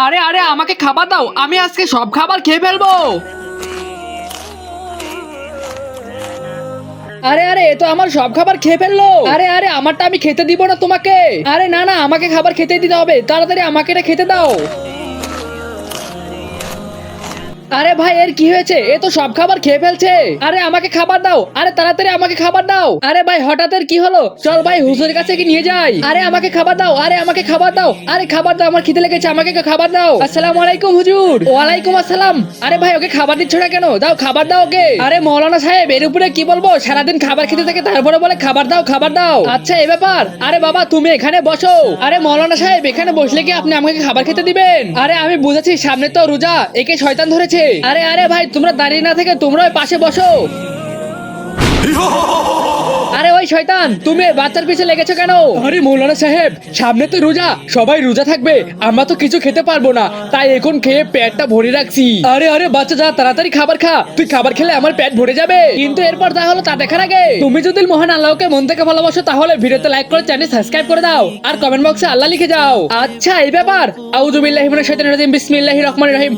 আরে আরে আমাকে খাবার দাও, আমি আজকে সব খাবার খেয়ে ফেলবো। আরে আরে এ তো আমার সব খাবার খেয়ে ফেললো। আরে আরে আমারটা আমি খেতে দিব না তোমাকে। আরে না না আমাকে খাবার খেতে দিতে হবে, তাড়াতাড়ি আমাকে এটা খেতে দাও। আরে ভাই এর কি হয়েছে, এ তো সব খাবার খেয়ে ফেলছে। আরে আমাকে খাবার দাও, আরে তাড়াতাড়ি আমাকে খাবার দাও। আরে ভাই হঠাৎ এর কি হলো, চল ভাই হুজুরের কাছে কি নিয়ে যাই। আরে আমাকে খাবার দাও, আরে আমাকে খাবার দাও, আরে খাবার দাও, আমার খিদে লেগেছে, আমাকে খাবার দাও। আসসালামু আলাইকুম হুজুর। ওয়ালাইকুম আসসালাম। আরে ভাই ওকে খাবার দিচ্ছ না কেন, দাও খাবার দাও ওকে। আরে মৌলানা সাহেব এর উপরে কি বলবো, সারাদিন খাবার খেতে থাকে তারপরে বলে খাবার দাও খাবার দাও। আচ্ছা এই ব্যাপার। আরে বাবা তুমি এখানে বসো। আরে মৌলানা সাহেব এখানে বসলে কি আপনি আমাকে খাবার খেতে দিবেন? আরে আমি বুঝেছি সামনে তো রোজা, একে শয়তান ধরেছে। আরে আরে ভাই তোমরা দাঁড়িয়ে না থেকে তোমরা ওই পাশে বসো। আরে ওই শয়তান তুমি বাচ্চার পিছে লেগেছো কেন? আরে মৌলানা সাহেব সামনে তো রোজা, সবাই রোজা থাকবে, আমরা তো কিছু খেতে পারবো না, তাই এখন খেয়ে পেটটা ভরে রাখছি। আরে আরে বাচ্চা যা তাড়াতাড়ি খাবার খা, তুই খাবার খেলে আমার পেট ভরে যাবে। কিন্তু এরপর যা হলো তা দেখার আগে তুমি যদি মহান আল্লাহকে মন থেকে ভালোবাসো তাহলে ভিডিওতে লাইক করে চ্যানেল সাবস্ক্রাইব করে দাও আর কমেন্ট বক্সে আল্লাহ লিখে যাও। আচ্ছা এই ব্যাপার। আউযু বিল্লাহি মিনাশ শাইতানির রাজিম, বিসমিল্লাহির রহমানির রহিম।